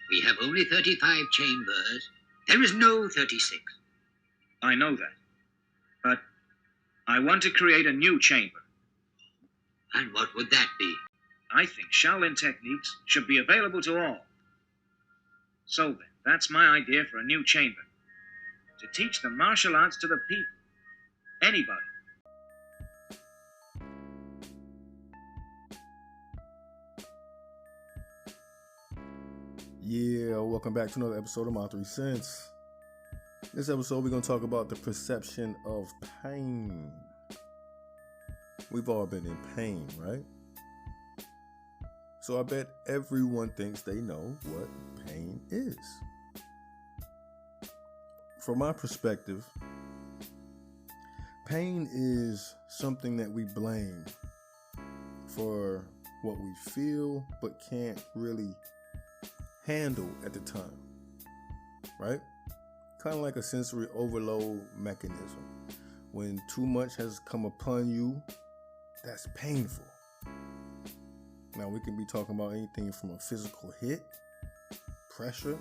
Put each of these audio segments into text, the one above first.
We have only 35 chambers. There is no 36. I know that. But I want to create a new chamber. And what would that be? I think Shaolin techniques should be available to all. So then, that's my idea for a new chamber. To teach the martial arts to the people. Anybody. Yeah, welcome back to another episode of My 3 Cents. This episode, we're going to talk about the perception of pain. We've all been in pain, right? So I bet everyone thinks they know what pain is. From my perspective, pain is something that we blame for what we feel but can't really handle at the time, right? Kind of like a sensory overload mechanism. When too much has come upon you, that's painful. Now, we can be talking about anything from a physical hit, pressure,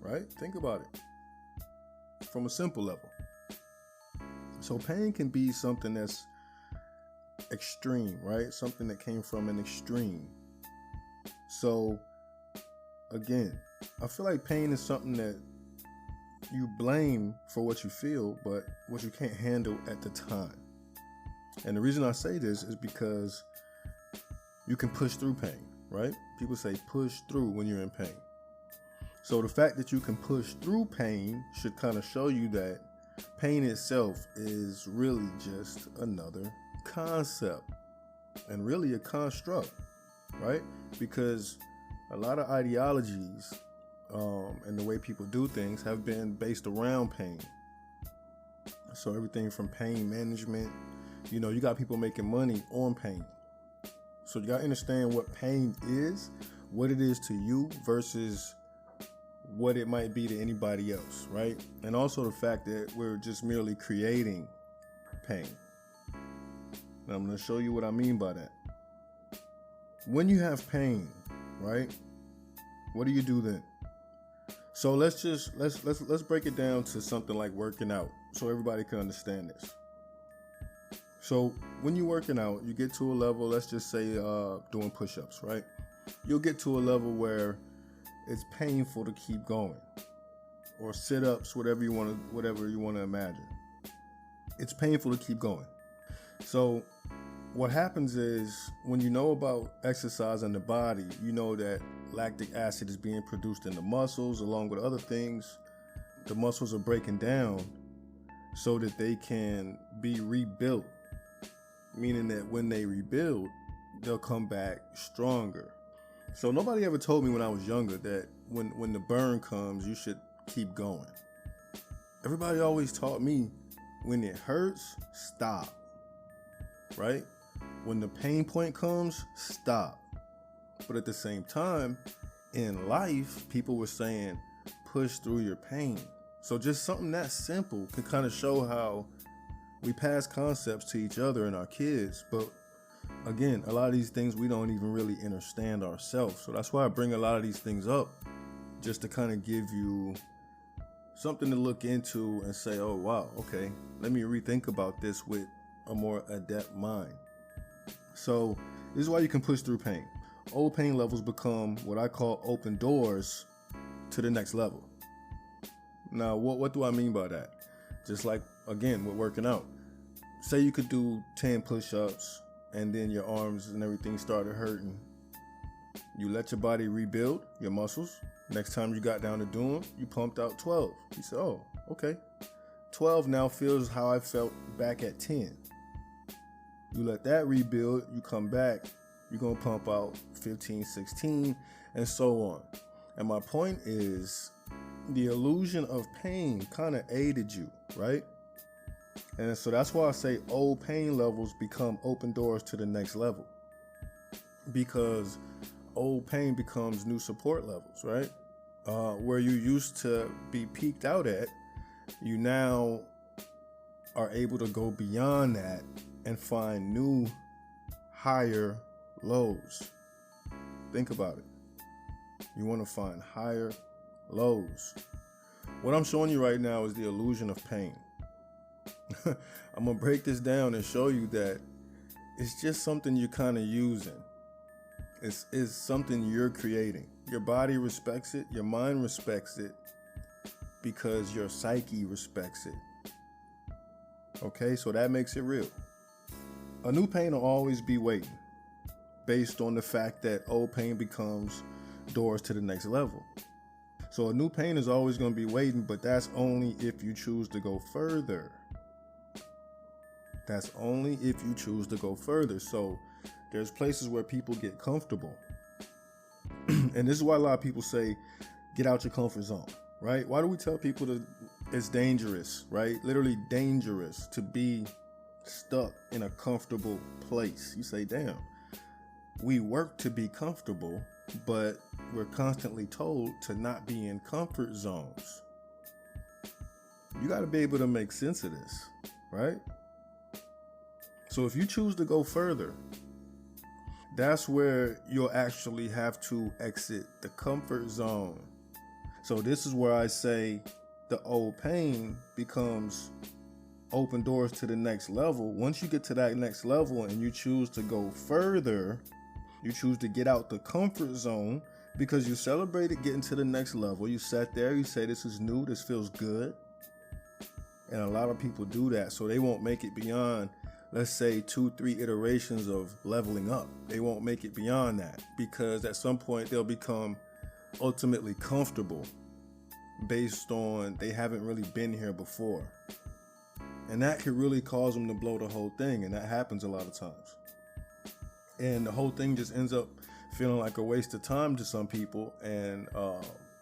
right? Think about it from a simple level. So pain can be something that's extreme, right? Something that came from an extreme. So again, I feel like pain is something that you blame for what you feel, but what you can't handle at the time. And the reason I say this is because you can push through pain, right? People say push through when you're in pain. So the fact that you can push through pain should kind of show you that pain itself is really just another concept and really a construct, right? Because a lot of ideologies and the way people do things have been based around pain. So everything from pain management, you got people making money on pain. So you got to understand what pain is, what it is to you versus what it might be to anybody else, right? And also the fact that we're just merely creating pain. And I'm going to show you what I mean by that. When you have pain, right? What do you do then? So let's break it down to something like working out so everybody can understand this. So when you're working out, you get to a level, let's just say doing push-ups, right? You'll get to a level where it's painful to keep going, or sit-ups, whatever you want to imagine. It's painful to keep going. So what happens is when you know about exercise in the body, you know that lactic acid is being produced in the muscles along with other things. The muscles are breaking down so that they can be rebuilt, meaning that when they rebuild, they'll come back stronger. So nobody ever told me when I was younger that when the burn comes, you should keep going. Everybody always taught me when it hurts, stop, right? When the pain point comes, stop. But at the same time, in life, people were saying, push through your pain. So just something that simple can kind of show how we pass concepts to each other and our kids. But again, a lot of these things we don't even really understand ourselves. So that's why I bring a lot of these things up, just to kind of give you something to look into and say, oh, wow, okay, let me rethink about this with a more adept mind. So this is why you can push through pain. Old pain levels become what I call open doors to the next level. Now, what do I mean by that? Just like, again, with working out. Say you could do 10 push-ups and then your arms and everything started hurting. You let your body rebuild your muscles. Next time you got down to do them, you pumped out 12. You said, oh, okay. 12 now feels how I felt back at 10. You let that rebuild, you come back, you're going to pump out 15, 16, and so on. And my point is, the illusion of pain kind of aided you, right? And so that's why I say old pain levels become open doors to the next level. Because old pain becomes new support levels, right? Where you used to be peaked out at, you now are able to go beyond that and find new, higher lows. Think about it. You want to find higher lows. What I'm showing you right now is the illusion of pain. I'm going to break this down and show you that it's just something you're kind of using. It's something you're creating. Your body respects it. Your mind respects it because your psyche respects it. Okay, so that makes it real. A new pain will always be waiting based on the fact that old pain becomes doors to the next level. So a new pain is always going to be waiting, but that's only if you choose to go further. That's only if you choose to go further. So there's places where people get comfortable. And this is why a lot of people say, get out your comfort zone, right? Why do we tell people that it's dangerous, right? Literally dangerous to be stuck in a comfortable place. You say, damn, we work to be comfortable, but we're constantly told to not be in comfort zones. You got to be able to make sense of this, right? So if you choose to go further, that's where you'll actually have to exit the comfort zone. So this is where I say the old pain becomes open doors to the next level. Once you get to that next level and you choose to go further, you choose to get out the comfort zone because you celebrated getting to the next level. You sat there, you say, this is new, this feels good. And a lot of people do that. So they won't make it beyond, let's say, 2-3 iterations of leveling up. They won't make it beyond that because at some point they'll become ultimately comfortable based on they haven't really been here before. And that could really cause them to blow the whole thing. And that happens a lot of times. And the whole thing just ends up feeling like a waste of time to some people. And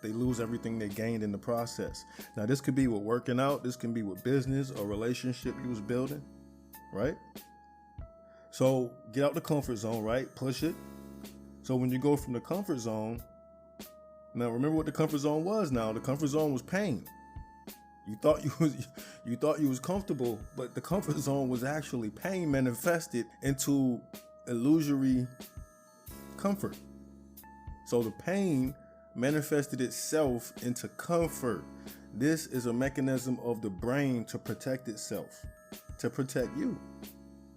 they lose everything they gained in the process. Now, this could be with working out. This can be with business or relationship you was building, right? So get out the comfort zone, right? Push it. So when you go from the comfort zone, now remember what the comfort zone was now. The comfort zone was pain. You thought you was comfortable, but the comfort zone was actually pain manifested into illusory comfort. So the pain manifested itself into comfort. This is a mechanism of the brain to protect itself, to protect you.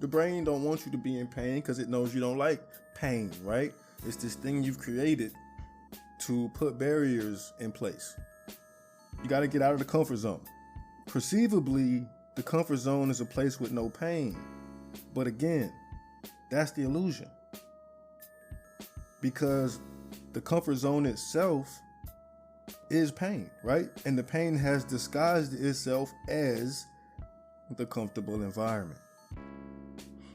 The brain don't want you to be in pain because it knows you don't like pain, right? It's this thing you've created to put barriers in place. You got to get out of the comfort zone. Perceivably, the comfort zone is a place with no pain. But again, that's the illusion. Because the comfort zone itself is pain, right? And the pain has disguised itself as the comfortable environment.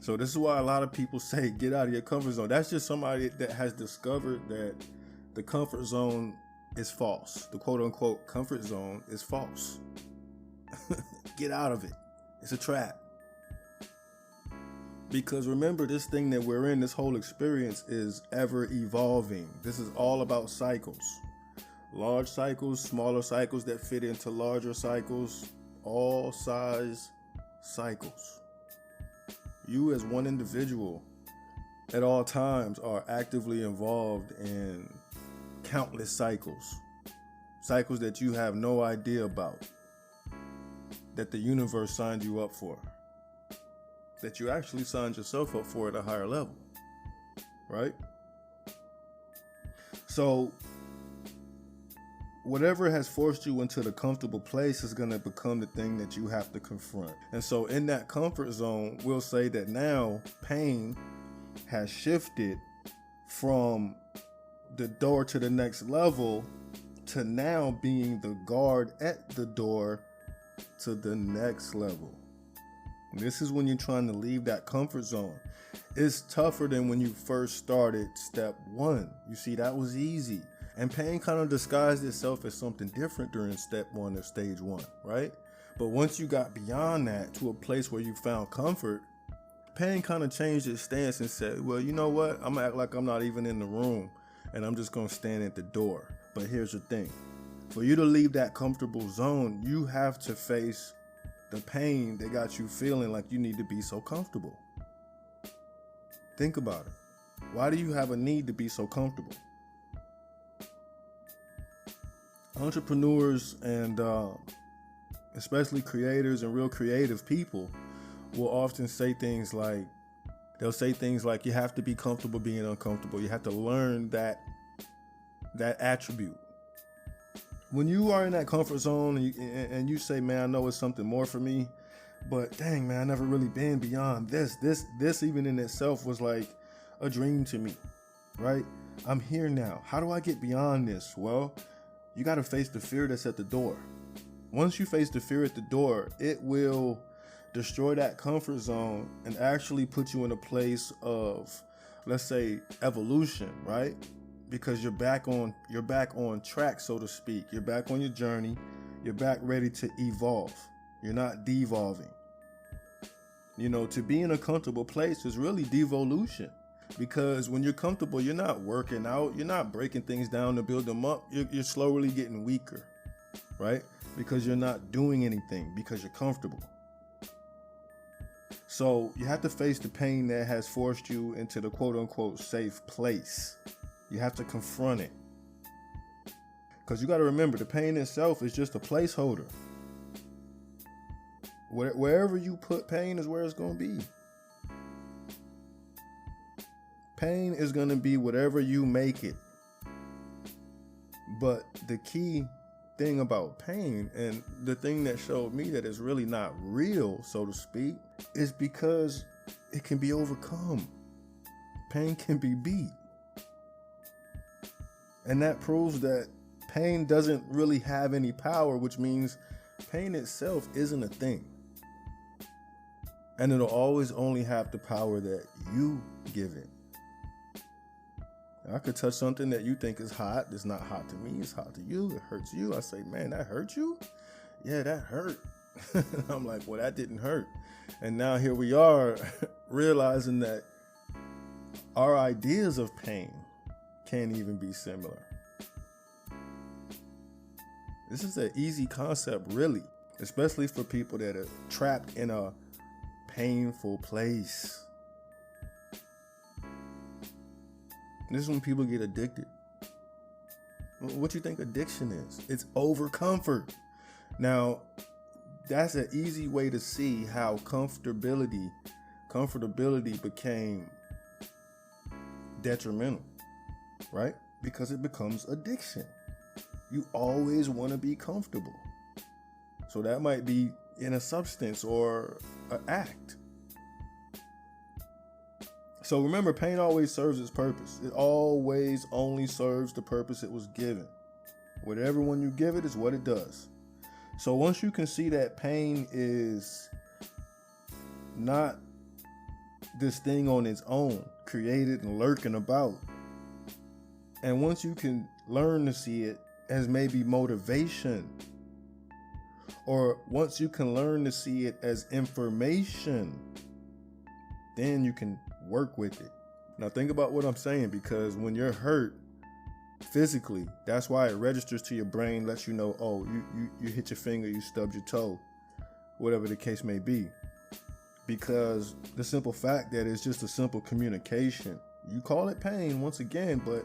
So this is why a lot of people say, get out of your comfort zone. That's just somebody that has discovered that the comfort zone is false. The quote unquote comfort zone is false. Get out of it. It's a trap. Because remember, this thing that we're in, this whole experience is ever evolving. This is all about cycles. Large cycles, smaller cycles that fit into larger cycles, all size cycles. You as one individual at all times are actively involved in countless cycles. Cycles that you have no idea about. That the universe signed you up for. That you actually signed yourself up for at a higher level. Right? So, whatever has forced you into the comfortable place is going to become the thing that you have to confront. And so in that comfort zone, we'll say that now pain has shifted from the door to the next level to now being the guard at the door to the next level. And this is when you're trying to leave that comfort zone. It's tougher than when you first started step one. You see, that was easy. And pain kind of disguised itself as something different during step one or stage one, right? But once you got beyond that to a place where you found comfort, pain kind of changed its stance and said, well, you know what? I'm going to act like I'm not even in the room and I'm just going to stand at the door. But here's the thing. For you to leave that comfortable zone, you have to face the pain that got you feeling like you need to be so comfortable. Think about it. Why do you have a need to be so comfortable? Entrepreneurs and especially creators and real creative people will often say things like, they'll say things like, you have to be comfortable being uncomfortable. You have to learn that attribute. When you are in that comfort zone and you say, man, I know it's something more for me, but dang, man, I never really been beyond this. This even in itself was like a dream to me, right? I'm here now. How do I get beyond this? Well, you got to face the fear that's at the door. Once you face the fear at the door, it will destroy that comfort zone and actually put you in a place of, let's say, evolution, right? Because you're back on track, so to speak. You're back on your journey. You're back ready to evolve. You're not devolving. You know, to be in a comfortable place is really devolution. Because when you're comfortable, you're not working out. You're not breaking things down to build them up. You're slowly getting weaker, right? Because you're not doing anything, because you're comfortable. So you have to face the pain that has forced you into the quote unquote safe place. You have to confront it. Because you got to remember, the pain itself is just a placeholder. Wherever you put pain is where it's going to be. Pain is going to be whatever you make it. But the key thing about pain, and the thing that showed me that it's really not real, so to speak, is because it can be overcome. Pain can be beat. And that proves that pain doesn't really have any power, which means pain itself isn't a thing. And it'll always only have the power that you give it. I could touch something that you think is hot. It's not hot to me. It's hot to you. It hurts you. I say, man, that hurt you? Yeah, that hurt. I'm like, well, that didn't hurt. And now here we are realizing that our ideas of pain can't even be similar. This is an easy concept, really, especially for people that are trapped in a painful place. This is when people get addicted. What you think addiction is? It's over comfort. Now, that's an easy way to see how comfortability became detrimental, right? Because it becomes addiction. You always want to be comfortable. So that might be in a substance or an act. So remember, pain always serves its purpose. It always only serves the purpose it was given. Whatever one you give it is what it does. So once you can see that pain is not this thing on its own, created and lurking about, and once you can learn to see it as maybe motivation, or once you can learn to see it as information, then you can work with it. Now think about what I'm saying, because when you're hurt physically, that's why it registers to your brain, lets you know, oh, you hit your finger, you stubbed your toe, whatever the case may be. Because the simple fact that it's just a simple communication. You call it pain once again, but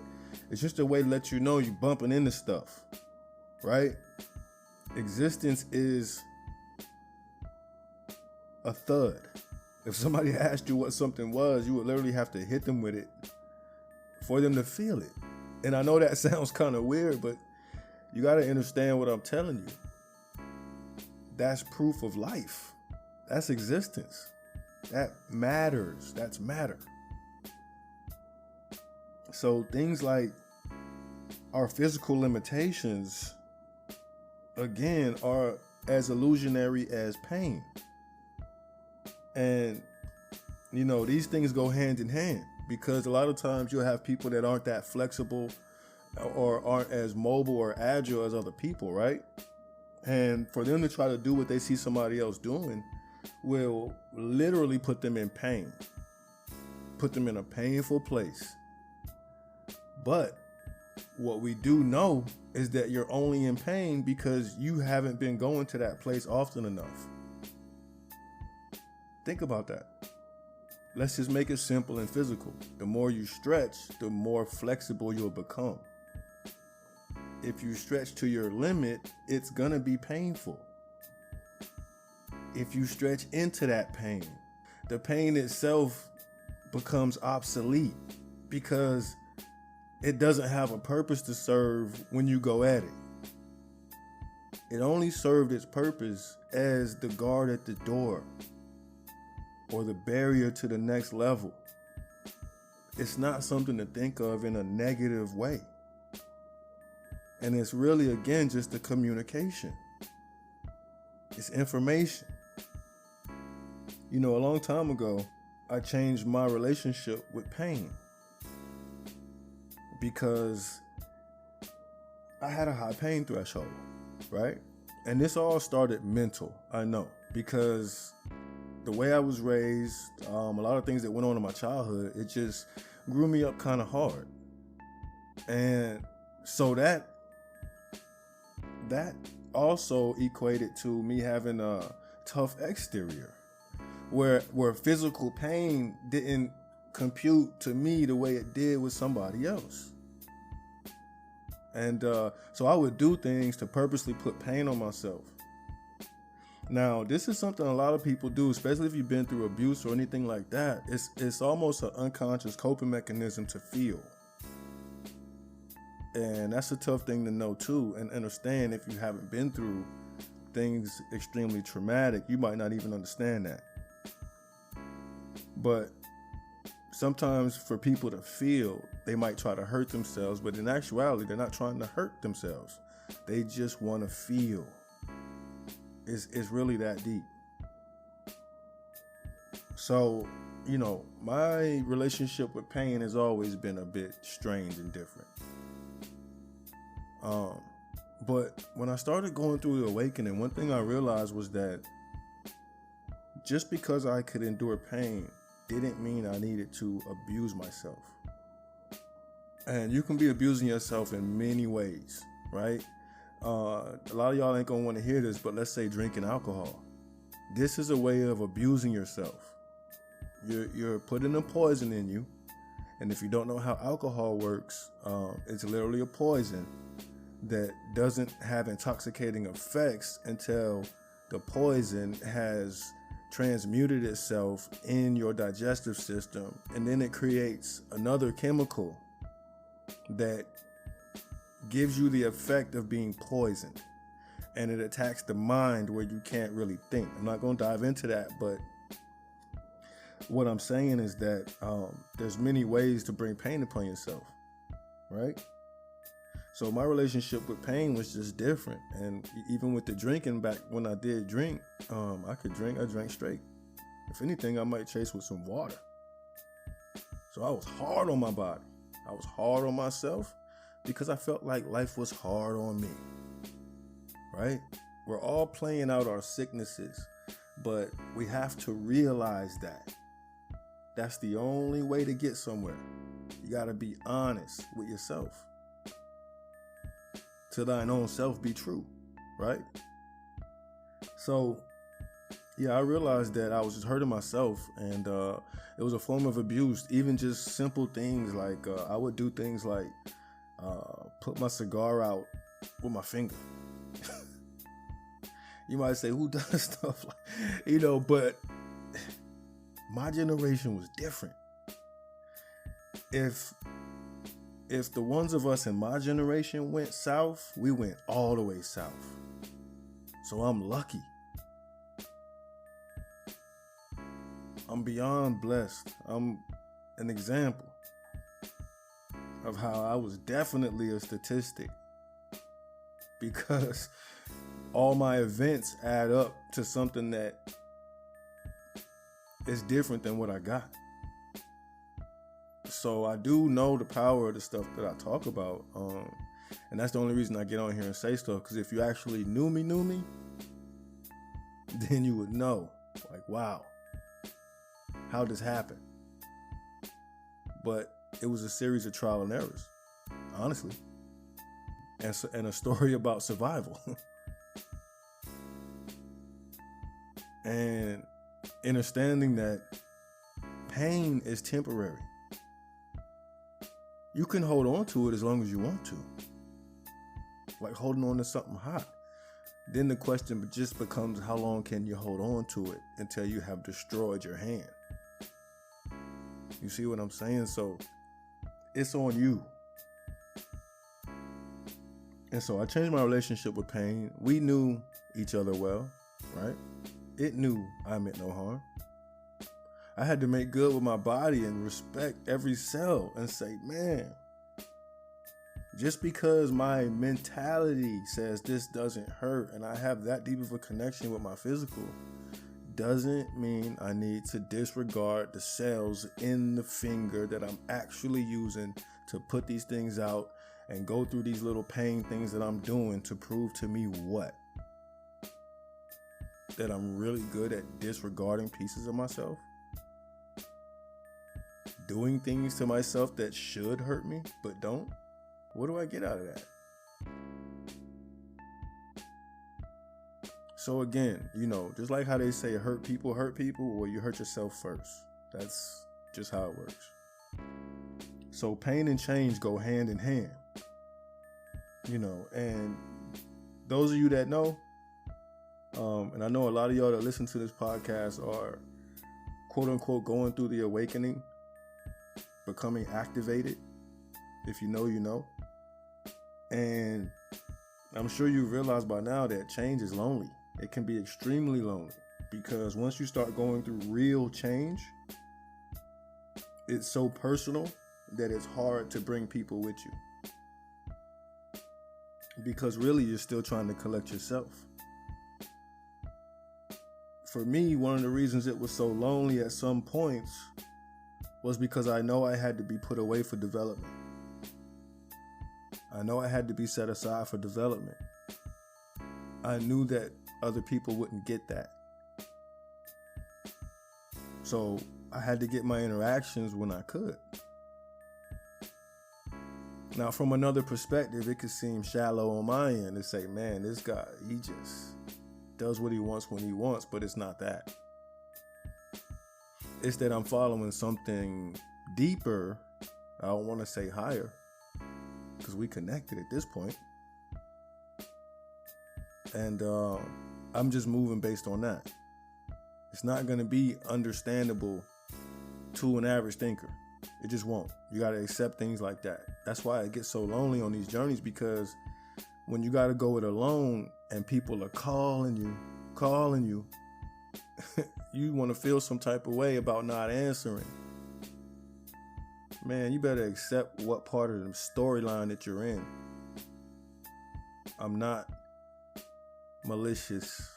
it's just a way to let you know you're bumping into stuff, right? Existence is a thud. If somebody asked you what something was, you would literally have to hit them with it for them to feel it. And I know that sounds kind of weird, but you got to understand what I'm telling you. That's proof of life. That's existence. That matters. That's matter. So things like our physical limitations, again, are as illusionary as pain. And, you know, these things go hand in hand, because a lot of times you'll have people that aren't that flexible or aren't as mobile or agile as other people, right? And for them to try to do what they see somebody else doing will literally put them in pain, put them in a painful place. But what we do know is that you're only in pain because you haven't been going to that place often enough. Think about that. Let's just make it simple and physical. The more you stretch, the more flexible you'll become. if you stretch to your limit, it's gonna be painful. If you stretch into that pain, the pain itself becomes obsolete because it doesn't have a purpose to serve when you go at it. It only served its purpose as the guard at the door or the barrier to the next level. It's not something to think of in a negative way. And it's really, again, just a communication. It's information. You know, a long time ago, I changed my relationship with pain because I had a high pain threshold, right? And this all started mental, I know, because the way I was raised, a lot of things that went on in my childhood, it just grew me up kind of hard. And so that also equated to me having a tough exterior where physical pain didn't compute to me the way it did with somebody else. And so I would do things to purposely put pain on myself. Now, this is something a lot of people do, especially if you've been through abuse or anything like that. It's almost an unconscious coping mechanism to feel. And that's a tough thing to know too, and understand. If you haven't been through things extremely traumatic, you might not even understand that. But sometimes for people to feel, they might try to hurt themselves, but in actuality, they're not trying to hurt themselves. They just want to feel. It's really that deep. So, you know, my relationship with pain has always been a bit strange and different. But when I started going through the awakening, one thing I realized was that just because I could endure pain didn't mean I needed to abuse myself. And you can be abusing yourself in many ways, right? A lot of y'all ain't gonna want to hear this, but let's say drinking alcohol. This is a way of abusing yourself. You're putting a poison in you, and if you don't know how alcohol works, it's literally a poison that doesn't have intoxicating effects until the poison has transmuted itself in your digestive system, and then it creates another chemical that gives you the effect of being poisoned, and it attacks the mind where you can't really think. I'm not going to dive into that, but what I'm saying is that there's many ways to bring pain upon yourself, right? So my relationship with pain was just different. And even with the drinking, back when I did drink, I drank straight. If anything, I might chase with some water. So I was hard on my body. I was hard on myself because I felt like life was hard on me, right? We're all playing out our sicknesses, but we have to realize that. That's the only way to get somewhere. You got to be honest with yourself. To thine own self be true, right? So, yeah, I realized that I was just hurting myself, and it was a form of abuse. Even just simple things like I would do things like put my cigar out with my finger. You might say, who does stuff like, but my generation was different. If the ones of us in my generation went south, we went all the way south. So I'm lucky. I'm beyond blessed. I'm an example of how I was definitely a statistic, because all my events add up to something that is different than what I got. So I do know the power of the stuff that I talk about. And that's the only reason I get on here and say stuff. Because if you actually knew me, then you would know, like, wow, how'd this happen? But it was a series of trial and errors, honestly. And a story about survival. And understanding that pain is temporary. You can hold on to it as long as you want to. like holding on to something hot. Then the question just becomes, how long can you hold on to it until you have destroyed your hand? You see what I'm saying? So it's on you. And so I changed my relationship with pain. We knew each other well, right? It knew I meant no harm. I had to make good with my body and respect every cell and say, man, just because my mentality says this doesn't hurt and I have that deep of a connection with my physical doesn't mean I need to disregard the cells in the finger that I'm actually using to put these things out and go through these little pain things that I'm doing to prove to me what? That I'm really good at disregarding pieces of myself? Doing things to myself that should hurt me, but don't? What do I get out of that? So again, just like how they say hurt people, well, you hurt yourself first. That's just how it works. So pain and change go hand in hand. And those of you that know, and I know a lot of y'all that listen to this podcast are quote unquote going through the awakening, becoming activated. If you know, you know. And I'm sure you realize by now that change is lonely. It can be extremely lonely because once you start going through real change, it's so personal that it's hard to bring people with you. Because really you're still trying to collect yourself. For me, one of the reasons it was so lonely at some points was because I know I had to be put away for development. I know I had to be set aside for development. I knew that other people wouldn't get that. So I had to get my interactions when I could. Now, from another perspective, it could seem shallow on my end to say, man, this guy, he just does what he wants when he wants, but it's not that. It's that I'm following something deeper. I don't want to say higher, because we connected at this point. And I'm just moving based on that. It's not going to be understandable to an average thinker. It just won't. You got to accept things like that. That's why it gets so lonely on these journeys, because when you got to go it alone and people are calling you, you want to feel some type of way about not answering. Man, you better accept what part of the storyline that you're in. I'm not malicious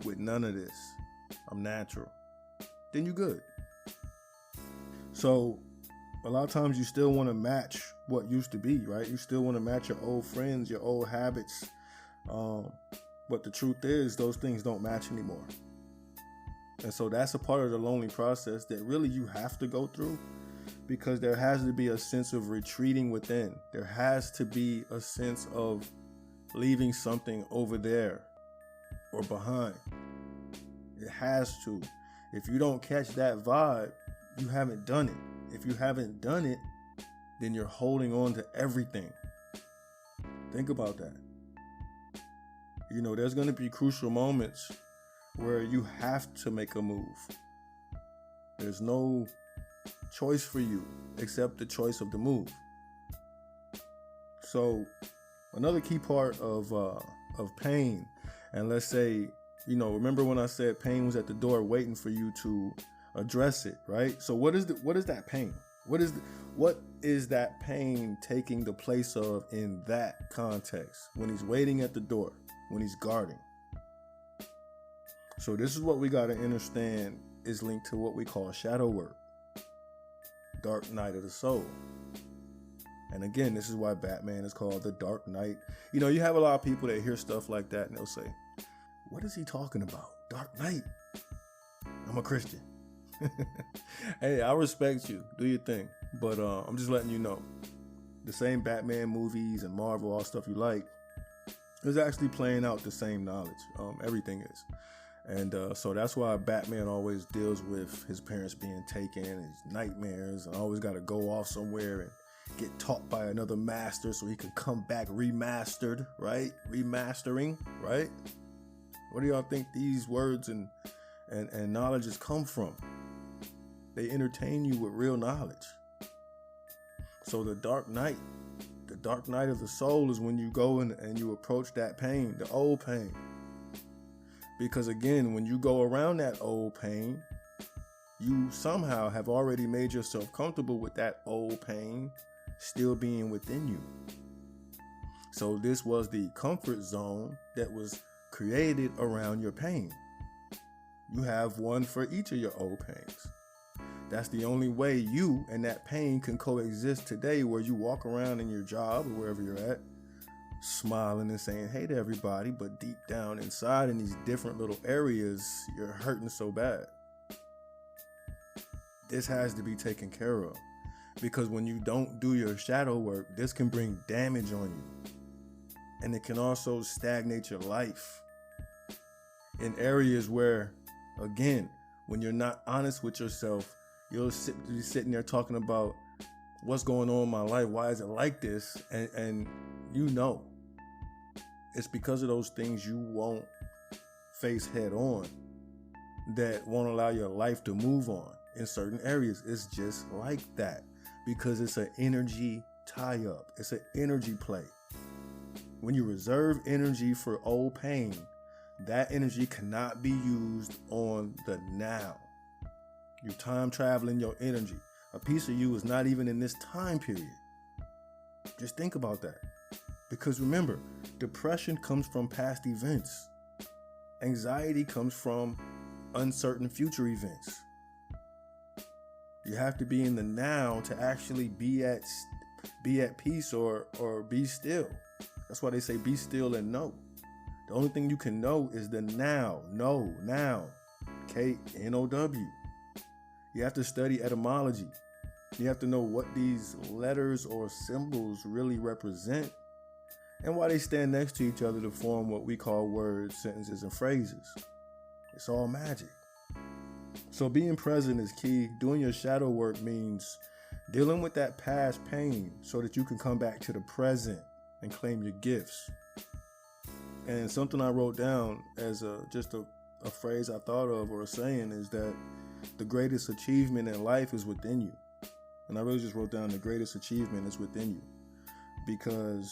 with none of this. I'm natural. Then you good. So a lot of times you still want to match what used to be, right? You still want to match your old friends, your old habits. But the truth is those things don't match anymore. And so that's a part of the lonely process that really you have to go through, because there has to be a sense of retreating within. There has to be a sense of leaving something over there or behind. It has to. If you don't catch that vibe, you haven't done it. If you haven't done it, then you're holding on to everything. Think about that. There's going to be crucial moments where you have to make a move. There's no choice for you except the choice of the move. So another key part of pain, and let's say, remember when I said pain was at the door waiting for you to address it, right? So what is that pain? What is that pain taking the place of in that context when he's waiting at the door, when he's guarding? So this is what we got to understand is linked to what we call shadow work, dark night of the soul. And again, this is why Batman is called the Dark Knight. You have a lot of people that hear stuff like that and they'll say, what is he talking about? Dark Knight? I'm a Christian. Hey, I respect you. Do your thing. But I'm just letting you know, the same Batman movies and Marvel, all stuff you like, is actually playing out the same knowledge. Everything is. And so that's why Batman always deals with his parents being taken and his nightmares and always got to go off somewhere. And get taught by another master so he can come back remastered, right? Remastering, right? Where do y'all think these words and knowledges come from? They entertain you with real knowledge. So the dark night of the soul is when you go and you approach that pain, the old pain. Because again, when you go around that old pain, you somehow have already made yourself comfortable with that old pain still being within you. So this was the comfort zone that was created around your pain. You have one for each of your old pains. That's the only way you and that pain can coexist today, where you walk around in your job or wherever you're at, smiling and saying hey to everybody, but deep down inside in these different little areas, you're hurting so bad. This has to be taken care of, because when you don't do your shadow work, this can bring damage on you. And it can also stagnate your life in areas where, again, when you're not honest with yourself, you'll be sitting there talking about what's going on in my life. Why is it like this? And you know, it's because of those things you won't face head on that won't allow your life to move on in certain areas. It's just like that, because it's an energy tie-up. It's an energy play. When you reserve energy for old pain, that energy cannot be used on the now. You're time traveling your energy. A piece of you is not even in this time period. Just think about that. Because remember, depression comes from past events. Anxiety comes from uncertain future events. You have to be in the now to actually be at peace or be still. That's why they say be still and know. The only thing you can know is the now. Know, now. K-N-O-W. You have to study etymology. You have to know what these letters or symbols really represent and why they stand next to each other to form what we call words, sentences, and phrases. It's all magic. So being present is key. Doing your shadow work means dealing with that past pain so that you can come back to the present and claim your gifts. And something I wrote down as just a phrase I thought of, or a saying, is that the greatest achievement in life is within you. And I really just wrote down the greatest achievement is within you. Because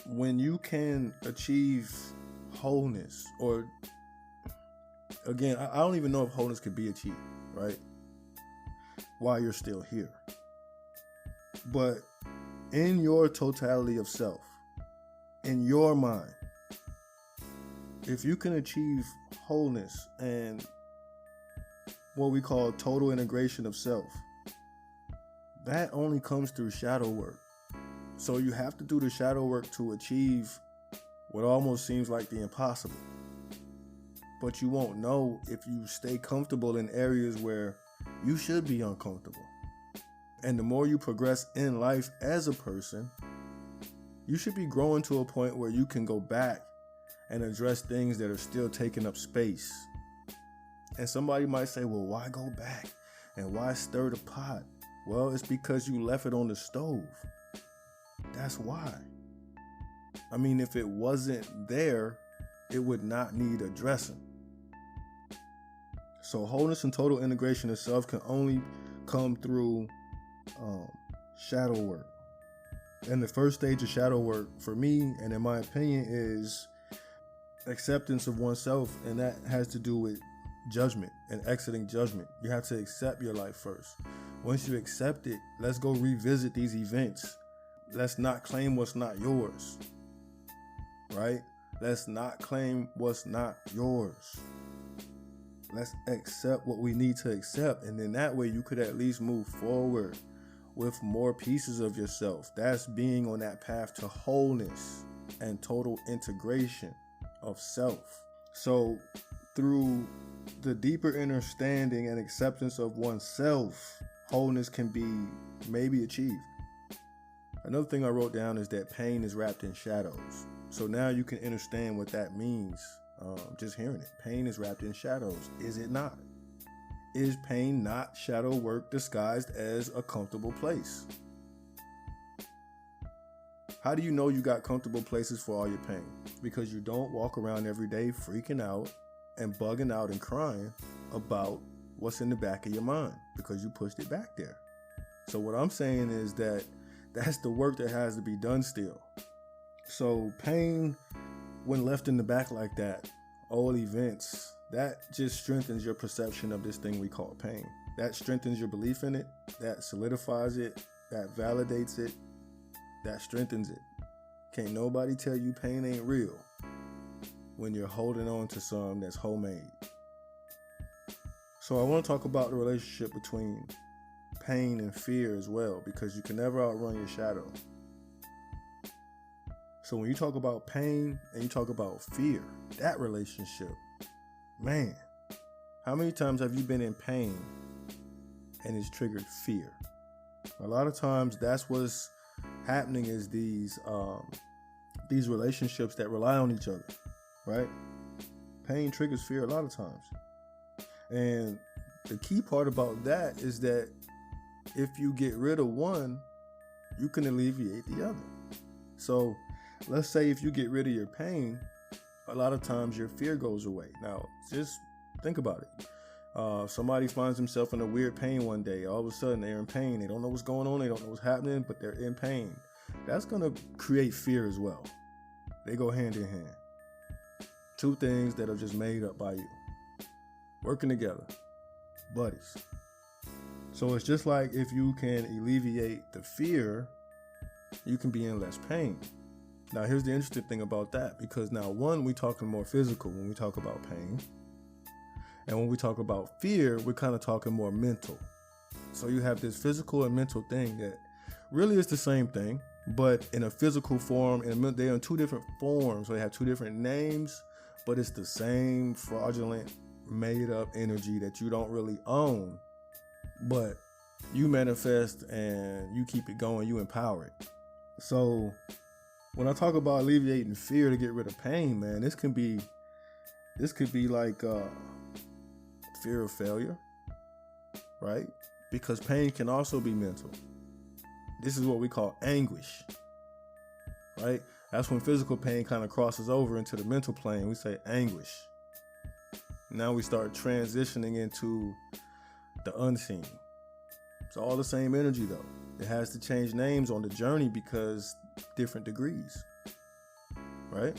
when you can achieve wholeness, or again, I don't even know if wholeness could be achieved, right? While you're still here. But in your totality of self, in your mind, if you can achieve wholeness and what we call total integration of self, that only comes through shadow work. So you have to do the shadow work to achieve what almost seems like the impossible. But you won't know if you stay comfortable in areas where you should be uncomfortable. And the more you progress in life as a person, you should be growing to a point where you can go back and address things that are still taking up space. And somebody might say, well, why go back? And why stir the pot? Well, it's because you left it on the stove. That's why. I mean, if it wasn't there, it would not need addressing. So wholeness and total integration of self can only come through shadow work. And the first stage of shadow work for me, and in my opinion, is acceptance of oneself. And that has to do with judgment and exiting judgment. You have to accept your life first. Once you accept it, let's go revisit these events. Let's not claim what's not yours, right? Let's not claim what's not yours. Let's accept what we need to accept. And then that way you could at least move forward with more pieces of yourself. That's being on that path to wholeness and total integration of self. So through the deeper understanding and acceptance of oneself, wholeness can be maybe achieved. Another thing I wrote down is that pain is wrapped in shadows. So now you can understand what that means, just hearing it. Pain is wrapped in shadows. Is it not? Is pain not shadow work disguised as a comfortable place? How do you know you got comfortable places for all your pain? Because you don't walk around every day freaking out and bugging out and crying about what's in the back of your mind because you pushed it back there. So what I'm saying is that that's the work that has to be done still. So pain, when left in the back like that, old events, that just strengthens your perception of this thing we call pain. That strengthens your belief in it, that solidifies it, that validates it, that strengthens it. Can't nobody tell you pain ain't real when you're holding on to something that's homemade. So I want to talk about the relationship between pain and fear as well, because you can never outrun your shadow. So when you talk about pain and you talk about fear, that relationship, man, how many times have you been in pain and it's triggered fear? A lot of times that's what's happening is these relationships that rely on each other, right? Pain triggers fear a lot of times. And the key part about that is that if you get rid of one, you can alleviate the other. So let's say if you get rid of your pain, a lot of times your fear goes away. Now, just think about it. Somebody finds himself in a weird pain one day. All of a sudden, they're in pain. They don't know what's going on. They don't know what's happening, but they're in pain. That's going to create fear as well. They go hand in hand. Two things that are just made up by you. Working together. Buddies. So it's just like if you can alleviate the fear, you can be in less pain. Now, here's the interesting thing about that, because now, one, we're talking more physical when we talk about pain. And when we talk about fear, we're kind of talking more mental. So you have this physical and mental thing that really is the same thing, but in a physical form, and they're in two different forms. So they have two different names, but it's the same fraudulent, made up energy that you don't really own, but you manifest and you keep it going, you empower it. So when I talk about alleviating fear to get rid of pain, man, this could be like fear of failure, right? Because pain can also be mental. This is what we call anguish, right? That's when physical pain kind of crosses over into the mental plane. We say anguish. Now we start transitioning into the unseen. It's all the same energy though. It has to change names on the journey because different degrees, right?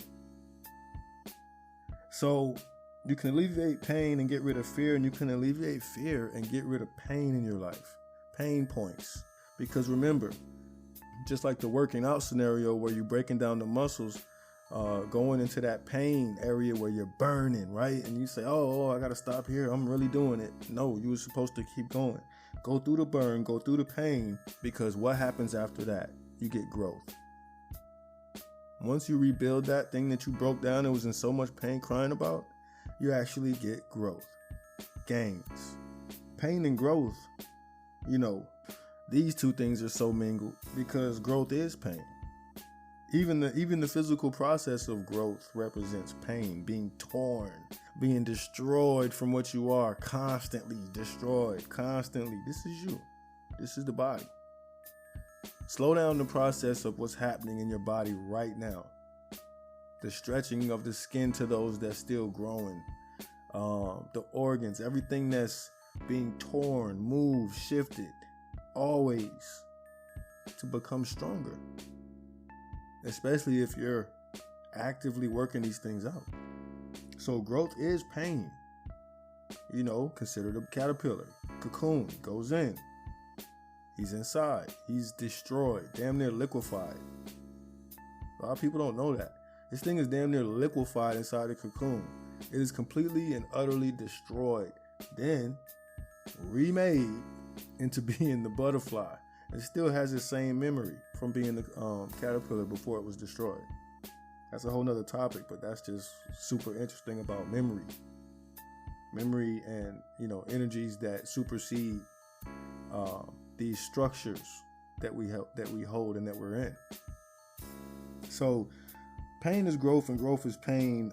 So you can alleviate pain and get rid of fear, and you can alleviate fear and get rid of pain in your life, pain points. Because remember, just like the working out scenario where you're breaking down the muscles, going into that pain area where you're burning, right? And you say, oh, I got to stop here. I'm really doing it. No, you were supposed to keep going. Go through the burn, go through the pain, because what happens after that? You get growth. Once you rebuild that thing that you broke down and was in so much pain crying about, you actually get growth, gains. Pain and growth, these two things are so mingled because growth is pain. Even the physical process of growth represents pain, being torn, being destroyed from what you are, constantly destroyed, constantly. This is you. This is the body. Slow down the process of what's happening in your body right now. The stretching of the skin to those that's still growing. The organs, everything that's being torn, moved, shifted, always to become stronger. Especially if you're actively working these things out. So growth is pain. Consider the caterpillar. Cocoon goes in. He's inside. He's destroyed. Damn near liquefied. A lot of people don't know that. This thing is damn near liquefied inside the cocoon. It is completely and utterly destroyed. Then remade into being the butterfly. It still has the same memory from being the caterpillar before it was destroyed. That's a whole nother topic, but that's just super interesting about memory. Memory and, energies that supersede these structures that we hold and that we're in. So pain is growth and growth is pain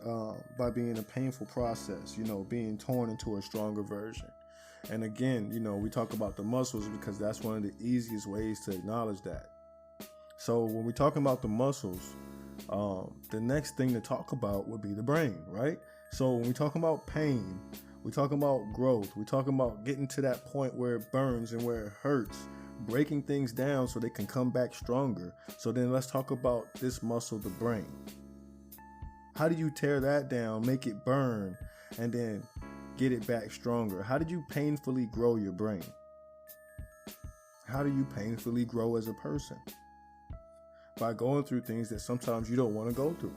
by being a painful process, being torn into a stronger version. And again, we talk about the muscles because that's one of the easiest ways to acknowledge that. So when we're talking about the muscles, the next thing to talk about would be the brain, right? So when we're talking about pain, we're talking about growth, we're talking about getting to that point where it burns and where it hurts, breaking things down so they can come back stronger. So then let's talk about this muscle, the brain. How do you tear that down, make it burn, and then get it back stronger? How did you painfully grow your brain? How do you painfully grow as a person? By going through things that sometimes you don't want to go through.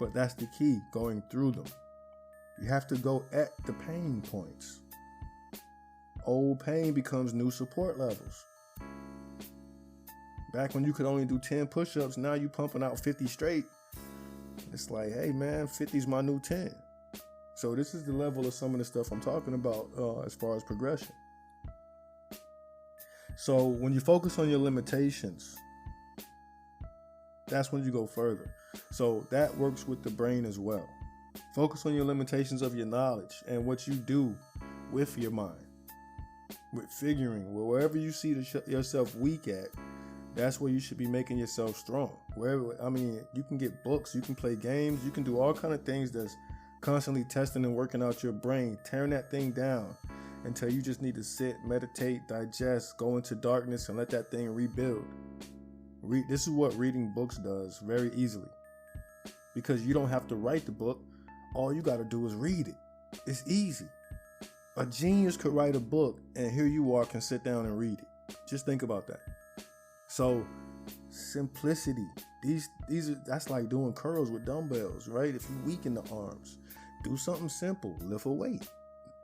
But that's the key, going through them. You have to go at the pain points. Old pain becomes new support levels. Back when you could only do 10 push-ups, now you pumping out 50 straight. It's like, hey man, 50's my new 10. So this is the level of some of the stuff I'm talking about as far as progression. So when you focus on your limitations, that's when you go further. So that works with the brain as well. Focus on your limitations of your knowledge and what you do with your mind, with figuring. Wherever you see yourself weak at, that's where you should be making yourself strong. You can get books, you can play games, you can do all kind of things that's constantly testing and working out your brain, tearing that thing down until you just need to sit, meditate, digest, go into darkness and let that thing rebuild. This is what reading books does very easily, because you don't have to write the book. All you got to do is read it. It's easy. A genius could write a book, and here you are, can sit down and read it. Just think about that. So simplicity. That's like doing curls with dumbbells, right? If you're weak in the arms, do something simple. Lift a weight.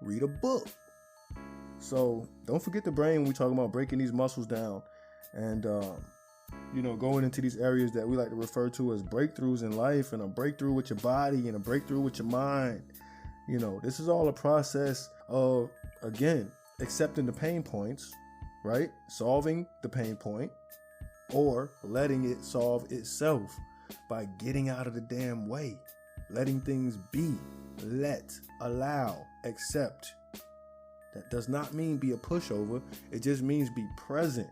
Read a book. So don't forget the brain when we talk about breaking these muscles down and going into these areas that we like to refer to as breakthroughs in life, and a breakthrough with your body and a breakthrough with your mind. This is all a process of, again, accepting the pain points, right? Solving the pain point, or letting it solve itself by getting out of the damn way, letting things be, allow, accept. That does not mean be a pushover. It just means be present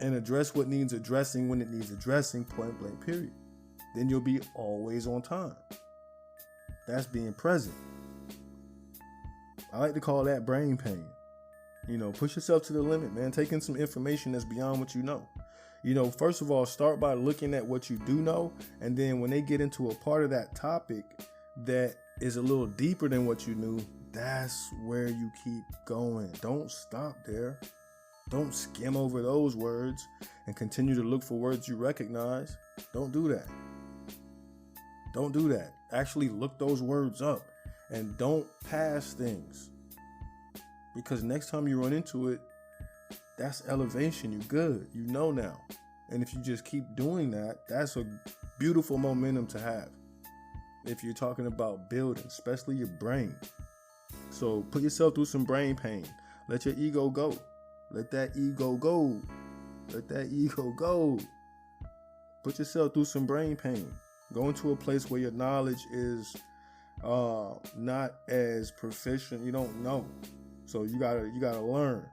and address what needs addressing when it needs addressing, point blank, period. Then you'll be always on time. That's being present. I like to call that brain pain. Push yourself to the limit, man. Take in some information that's beyond what you know. First of all, start by looking at what you do know. And then when they get into a part of that topic that is a little deeper than what you knew, that's where you keep going. Don't stop there. Don't skim over those words and continue to look for words you recognize. Don't do that. Don't do that. Actually look those words up and don't pass things. Because next time you run into it, that's elevation. You're good. You know now. And if you just keep doing that, that's a beautiful momentum to have. If you're talking about building, especially your brain. So put yourself through some brain pain. Let your ego go. Let that ego go. Let that ego go. Put yourself through some brain pain. Go into a place where your knowledge is not as proficient. You don't know. So you gotta learn.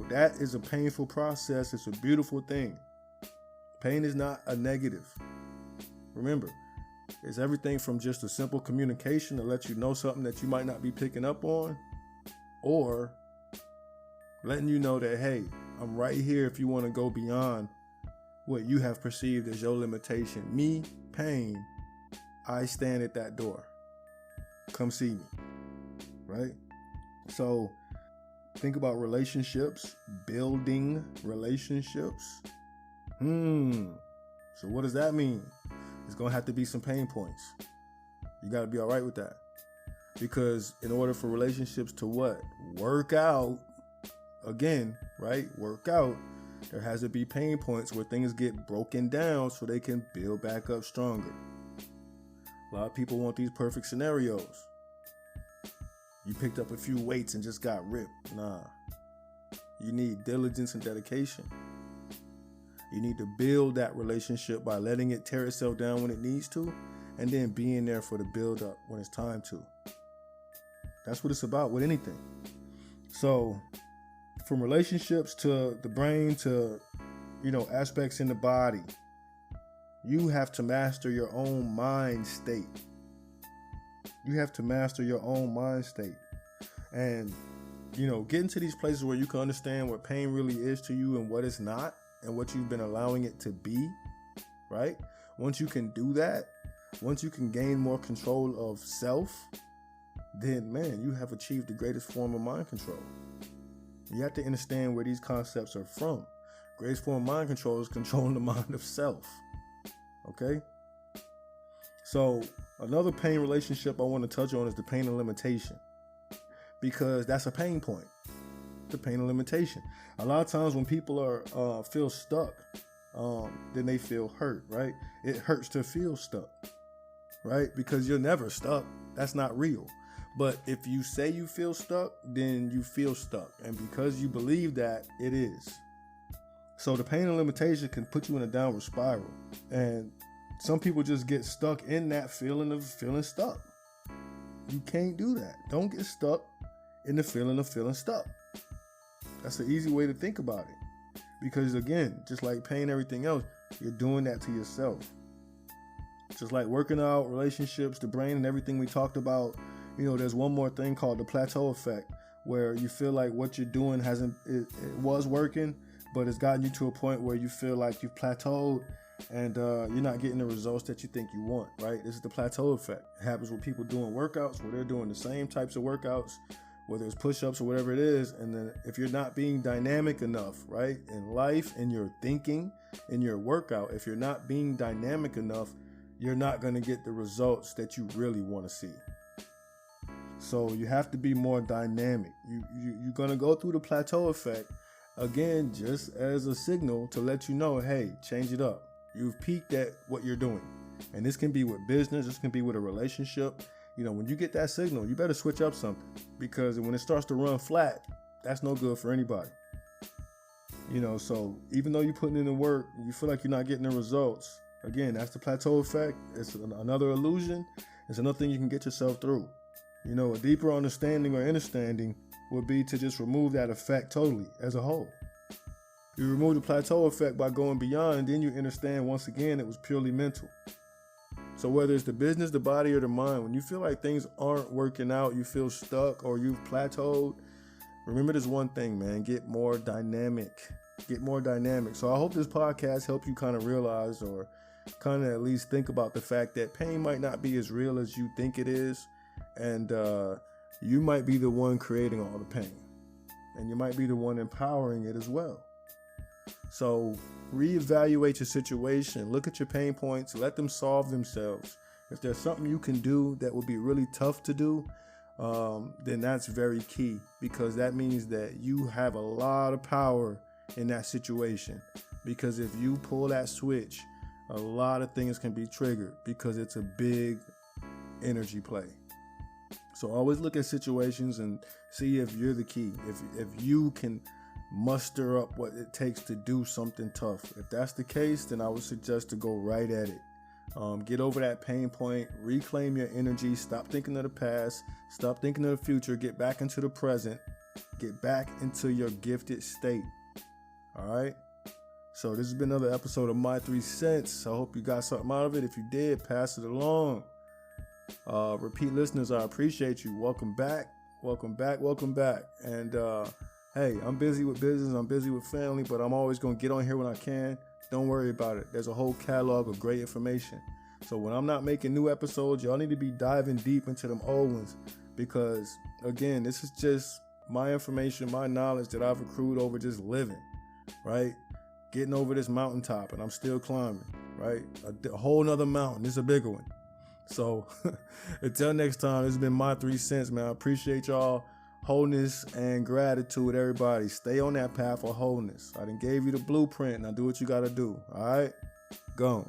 That is a painful process. It's a beautiful thing. Pain is not a negative. Remember, it's everything from just a simple communication to let you know something that you might not be picking up on, or letting you know that, hey, I'm right here if you want to go beyond what you have perceived as your limitation. Me, pain, I stand at that door. Come see me, right? So think about relationships, building relationships. So what does that mean? It's going to have to be some pain points. You got to be all right with that. Because in order for relationships to what? Work out, again, right? Work out, there has to be pain points where things get broken down so they can build back up stronger. A lot of people want these perfect scenarios. You picked up a few weights and just got ripped. Nah. You need diligence and dedication. You need to build that relationship by letting it tear itself down when it needs to, and then being there for the build up when it's time to. That's what it's about with anything. So from relationships to the brain to aspects in the body. You have to master your own mind state. You have to master your own mind state. And, get into these places where you can understand what pain really is to you and what it's not, and what you've been allowing it to be, right? Once you can do that, once you can gain more control of self, then, man, you have achieved the greatest form of mind control. You have to understand where these concepts are from. Greatest form of mind control is controlling the mind of self. Okay? So, another pain relationship I want to touch on is the pain of limitation. Because that's a pain point. The pain of limitation. A lot of times when people are feel stuck, then they feel hurt, right? It hurts to feel stuck, right? Because you're never stuck. That's not real. But if you say you feel stuck, then you feel stuck. And because you believe that, it is. So the pain of limitation can put you in a downward spiral. And some people just get stuck in that feeling of feeling stuck. You can't do that. Don't get stuck in the feeling of feeling stuck. That's an easy way to think about it. Because again, just like pain, everything else, you're doing that to yourself. Just like working out, relationships, the brain, and everything we talked about, there's one more thing called the plateau effect, where you feel like what you're doing it was working, but it's gotten you to a point where you feel like you've plateaued and you're not getting the results that you think you want, right? This is the plateau effect. It happens with people doing workouts where they're doing the same types of workouts, whether it's push-ups or whatever it is. And then if you're not being dynamic enough, right, in life, in your thinking, in your workout, if you're not being dynamic enough, you're not going to get the results that you really want to see. So you have to be more dynamic. You're going to go through the plateau effect, again, just as a signal to let you know, hey, change it up. You've peaked at what you're doing. And this can be with business. This can be with a relationship. When you get that signal, you better switch up something, because when it starts to run flat, that's no good for anybody. So even though you're putting in the work, you feel like you're not getting the results. Again, that's the plateau effect. It's another illusion. It's another thing you can get yourself through. A deeper understanding or understanding would be to just remove that effect totally as a whole. You remove the plateau effect by going beyond, and then you understand once again it was purely mental. So whether it's the business, the body, or the mind, when you feel like things aren't working out, you feel stuck or you've plateaued, remember this one thing, man, get more dynamic. Get more dynamic. So I hope this podcast helped you kind of realize, or kind of at least think about the fact that pain might not be as real as you think it is. And you might be the one creating all the pain. And you might be the one empowering it as well. So reevaluate your situation. Look at your pain points. Let them solve themselves. If there's something you can do that would be really tough to do, then that's very key, because that means that you have a lot of power in that situation. Because if you pull that switch, a lot of things can be triggered, because it's a big energy play. So always look at situations and see if you're the key. If you can muster up what it takes to do something tough. If that's the case, then I would suggest to go right at it. Get over that pain point, reclaim your energy, stop thinking of the past, stop thinking of the future, get back into the present, get back into your gifted state. All right? So this has been another episode of My 3 Cents. I hope you got something out of it. If you did, pass it along. Repeat listeners, I appreciate you. Welcome back. And hey, I'm busy with business, I'm busy with family, but I'm always going to get on here when I can. Don't worry about it. There's a whole catalog of great information. So when I'm not making new episodes, y'all need to be diving deep into them old ones, because again, this is just my information, my knowledge that I've accrued over just living, right? Getting over this mountaintop, and I'm still climbing, right? A whole nother mountain. This is a bigger one. So until next time, this has been My 3 Cents, man. I appreciate y'all. Wholeness and gratitude, everybody. Stay on that path of wholeness. I done gave you the blueprint. Now do what you got to do. All right? Gone.